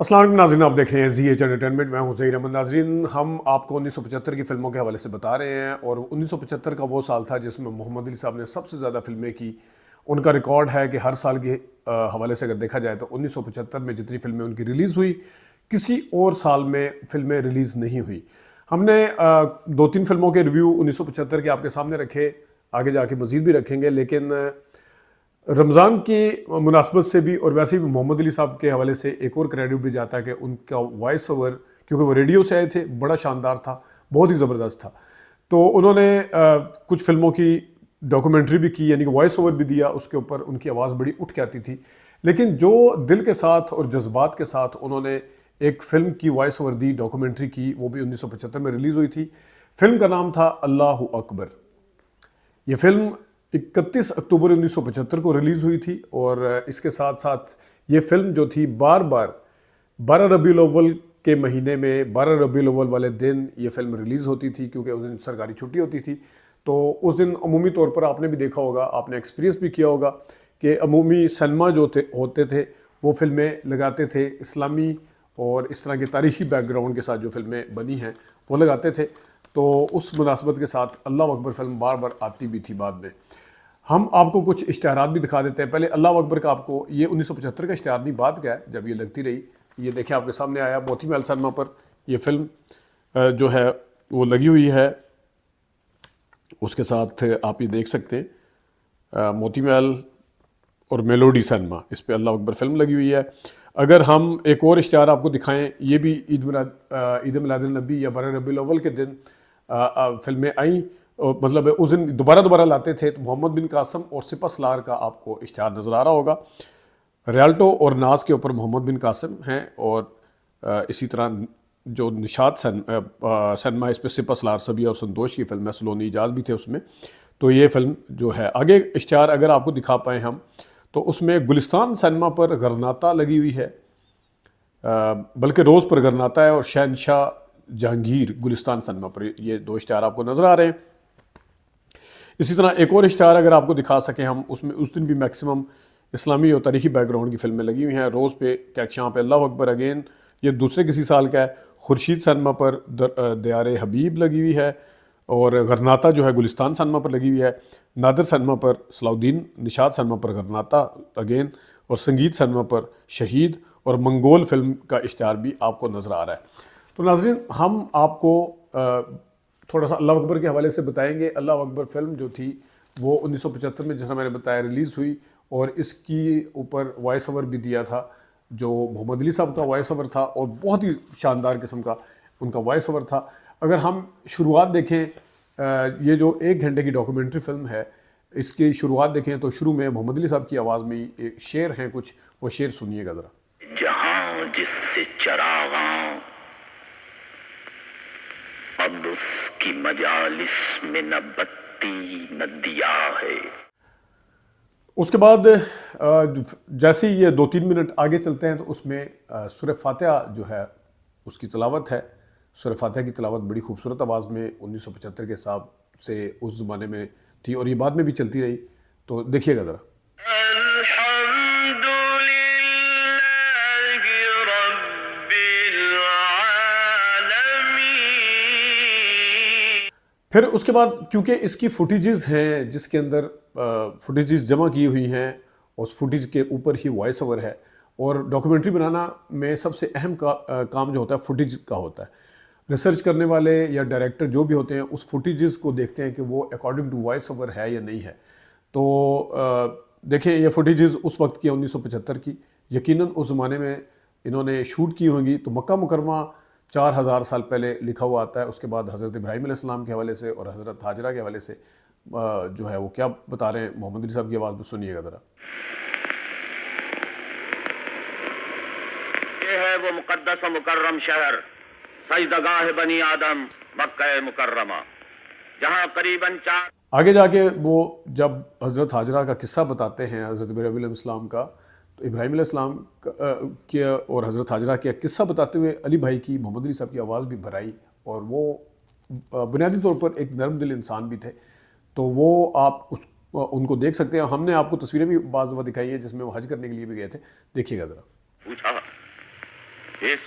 السلام علیکم ناظرین، آپ دیکھ رہے ہیں زی ایچ انٹرٹینمنٹ. میں ہوں ظہیر احمد. ناظرین، ہم آپ کو 1975 کی فلموں کے حوالے سے بتا رہے ہیں، اور 1975 کا وہ سال تھا جس میں محمد علی صاحب نے سب سے زیادہ فلمیں کی. ان کا ریکارڈ ہے کہ ہر سال کے حوالے سے اگر دیکھا جائے تو 1975 میں جتنی فلمیں ان کی ریلیز ہوئی کسی اور سال میں فلمیں ریلیز نہیں ہوئی. ہم نے دو تین فلموں کے ریویو 1975 کے آپ کے سامنے رکھے، آگے جا کے مزید بھی رکھیں گے، لیکن رمضان کی مناسبت سے بھی اور ویسے بھی محمد علی صاحب کے حوالے سے ایک اور کریڈٹ بھی جاتا ہے کہ ان کا وائس اوور، کیونکہ وہ ریڈیو سے آئے تھے، بڑا شاندار تھا، بہت ہی زبردست تھا. تو انہوں نے کچھ فلموں کی ڈاکومنٹری بھی کی، یعنی کہ وائس اوور بھی دیا، اس کے اوپر ان کی آواز بڑی اٹھ کے آتی تھی. لیکن جو دل کے ساتھ اور جذبات کے ساتھ انہوں نے ایک فلم کی وائس اوور دی، ڈاکومنٹری کی، وہ بھی 1975 میں ریلیز ہوئی تھی. فلم کا نام تھا اللہ اکبر. یہ فلم 31 اکتوبر 1975 کو ریلیز ہوئی تھی، اور اس کے ساتھ ساتھ یہ فلم جو تھی بار بار 12 ربیع الاول کے مہینے میں 12 ربیع الاول والے دن یہ فلم ریلیز ہوتی تھی، کیونکہ اس دن سرکاری چھٹی ہوتی تھی. تو اس دن عمومی طور پر آپ نے بھی دیکھا ہوگا، آپ نے ایکسپیرینس بھی کیا ہوگا کہ عمومی سینما جو ہوتے تھے وہ فلمیں لگاتے تھے، اسلامی اور اس طرح کے تاریخی بیک گراؤنڈ کے ساتھ جو فلمیں بنی ہیں وہ لگاتے تھے. تو اس مناسبت کے ساتھ اللہ اکبر فلم بار بار آتی بھی تھی. بعد میں ہم آپ کو کچھ اشتہارات بھی دکھا دیتے ہیں. پہلے اللہ اکبر کا آپ کو، یہ 1975 کا اشتہار نہیں، بعد کا ہے جب یہ لگتی رہی. یہ دیکھیں آپ کے سامنے آیا موتی محل سینما پر، یہ فلم جو ہے وہ لگی ہوئی ہے. اس کے ساتھ آپ یہ دیکھ سکتے ہیں موتی محل اور میلوڈی سینما، اس پہ اللہ اکبر فلم لگی ہوئی ہے. اگر ہم ایک اور اشتہار آپ کو دکھائیں، یہ بھی عید میلاد النبی یا 12 ربیع الاول کے دن فلمیں آئیں، مطلب اس دن دوبارہ لاتے تھے. تو محمد بن قاسم اور سپہ سالار کا آپ کو اشتہار نظر آ رہا ہوگا. ریالٹو اور ناز کے اوپر محمد بن قاسم ہیں، اور اسی طرح جو نشاط سینما، اس پہ سپہ سالار سبیہ اور سنتوش کی فلم ہے، سلونی اجاز بھی تھے اس میں. تو یہ فلم جو ہے، آگے اشتہار اگر آپ کو دکھا پائیں ہم، تو اس میں گلستان سینما پر غرناطہ لگی ہوئی ہے، بلکہ روز پر غرناطہ ہے، اور شہنشاہ جہانگیر گلستان سینما پر. یہ دو اشتہار آپ کو نظر آ رہے ہیں. اسی طرح ایک اور اشتہار اگر آپ کو دکھا سکیں ہم، اس میں اس دن بھی میکسیمم اسلامی اور تاریخی بیک گراؤنڈ کی فلمیں لگی ہوئی ہیں. روز پہ، کہکشاں پہ اللہ اکبر اگین، یہ دوسرے کسی سال کا ہے. خورشید سینما پر دیار حبیب لگی ہوئی ہے، اور غرناطہ جو ہے گلستان سینما پر لگی ہوئی ہے. نادر سینما پر صلاح الدین، نشاط سینما پر غرناطہ اگین، اور سنگیت سینما پر شہید، اور منگول فلم کا اشتہار بھی آپ کو نظر آ رہا ہے. تو ناظرین، ہم آپ کو تھوڑا سا اللہ اکبر کے حوالے سے بتائیں گے. اللہ اکبر فلم جو تھی وہ 1975 میں، جیسا میں نے بتایا، ریلیز ہوئی، اور اس کی اوپر وائس اوور بھی دیا تھا جو محمد علی صاحب کا وائس اوور تھا، اور بہت ہی شاندار قسم کا ان کا وائس اوور تھا. اگر ہم شروعات دیکھیں، یہ جو 1 گھنٹے کی ڈاکومنٹری فلم ہے، اس کی شروعات دیکھیں تو شروع میں محمد علی صاحب کی آواز میں ایک شعر ہیں کچھ، وہ شعر سنیے گا ذرا. جہاں جس سے چراغاں اب اس کی مجالس میں نہ بتی نہ دیا ہے. اس کے بعد جیسے ہی یہ 2-3 منٹ آگے چلتے ہیں تو اس میں سورہ فاتحہ جو ہے اس کی تلاوت ہے. سورہ فاتحہ کی تلاوت بڑی خوبصورت آواز میں 1975 کے حساب سے اس زمانے میں تھی، اور یہ بعد میں بھی چلتی رہی. تو دیکھیے گا ذرا. الحمد للہ رب العالمین. پھر اس کے بعد، کیونکہ اس کی فوٹیجز ہیں جس کے اندر فوٹیجز جمع کی ہوئی ہیں، اور اس فوٹیج کے اوپر ہی وائس اوور ہے. اور ڈاکومنٹری بنانا میں سب سے اہم کام جو ہوتا ہے فوٹیج کا ہوتا ہے. ریسرچ کرنے والے یا ڈائریکٹر جو بھی ہوتے ہیں اس فوٹیجز کو دیکھتے ہیں کہ وہ اکارڈنگ ٹو وائس اوور ہے یا نہیں ہے. تو دیکھیں یہ فوٹیجز اس وقت کی 1975 کی، یقیناً اس زمانے میں انہوں نے شوٹ کی ہوں گی. تو مکہ مکرمہ 4000 سال پہلے لکھا ہوا آتا ہے. اس کے بعد حضرت ابراہیم علیہ السلام کے حوالے سے اور حضرت ہاجرہ کے حوالے سے جو ہے وہ کیا بتا رہے ہیں. محمد علی صاحب کی آواز میں سنیے گا ذرا. یہ ہے وہ مقدس و مکرم شہر، سجدگاہ بنی آدم، مکہ مکرمہ، جہاں قریباً 4. آگے جا کے وہ جب حضرت ہاجرہ کا قصہ بتاتے ہیں، حضرت ابراہیم علیہ السلام کا، تو ابراہیم علیہ السلام کے اور حضرت ہاجرہ کے قصہ بتاتے ہوئے علی بھائی کی، محمد علی صاحب کی آواز بھی بھرائی. اور وہ بنیادی طور پر ایک نرم دل انسان بھی تھے. تو وہ آپ ان کو دیکھ سکتے ہیں. ہم نے آپ کو تصویریں بھی بعض دفعہ دکھائی ہیں جس میں وہ حج کرنے کے لیے بھی گئے تھے. دیکھیے گا ذرا. پوچھا اس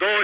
2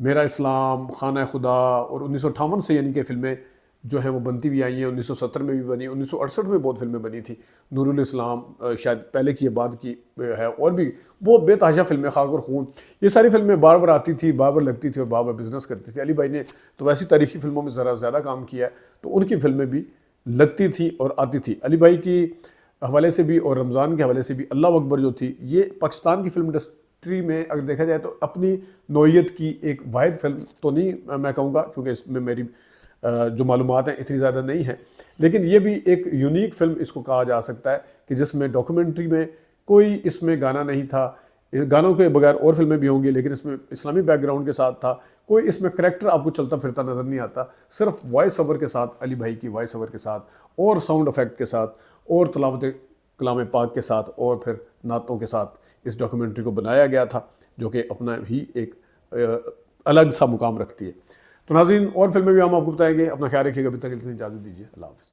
میرا اسلام، خانہ خدا، اور 1958 سے یعنی کہ فلمیں جو ہیں وہ بنتی ہوئی آئی ہیں. 1970 میں بھی بنی، 1968 میں بہت فلمیں بنی تھیں. نور الاسلام شاید پہلے کی ہے بعد کی ہے، اور بھی بہت بے تحاشا فلمیں، خاک اور خون، یہ ساری فلمیں بار بار آتی تھی، بار بار لگتی تھی اور بار بار بزنس کرتی تھی. علی بھائی نے تو ویسی تاریخی فلموں میں ذرا زیادہ کام کیا ہے، تو ان کی فلمیں بھی لگتی تھیں اور آتی تھی. علی بھائی کی حوالے سے بھی اور رمضان کے حوالے سے بھی اللہ اکبر جو تھی، یہ پاکستان کی فلم انڈسٹری میں اگر دیکھا جائے تو اپنی نوعیت کی ایک واحد فلم تو نہیں میں کہوں گا، کیونکہ اس میں میری جو معلومات ہیں اتنی زیادہ نہیں ہیں، لیکن یہ بھی ایک یونیک فلم اس کو کہا جا سکتا ہے کہ جس میں ڈاکومنٹری میں کوئی اس میں گانا نہیں تھا. گانوں کے بغیر اور فلمیں بھی ہوں گی، لیکن اس میں اسلامی بیک گراؤنڈ کے ساتھ تھا. کوئی اس میں کریکٹر آپ کو چلتا پھرتا نظر نہیں آتا، صرف وائس اوور کے ساتھ، علی بھائی کی وائس اوور کے ساتھ اور ساؤنڈ افیکٹ کے ساتھ اور تلاوت کلام پاک کے ساتھ اور پھر نعتوں کے ساتھ اس ڈاکومنٹری کو بنایا گیا تھا، جو کہ اپنا ہی ایک الگ سا مقام رکھتی ہے. تو ناظرین، اور فلمیں بھی ہم آپ کو بتائیں گے. اپنا خیال رکھیے گا، ابھی تک کے لیے اجازت دیجیے. اللہ حافظ.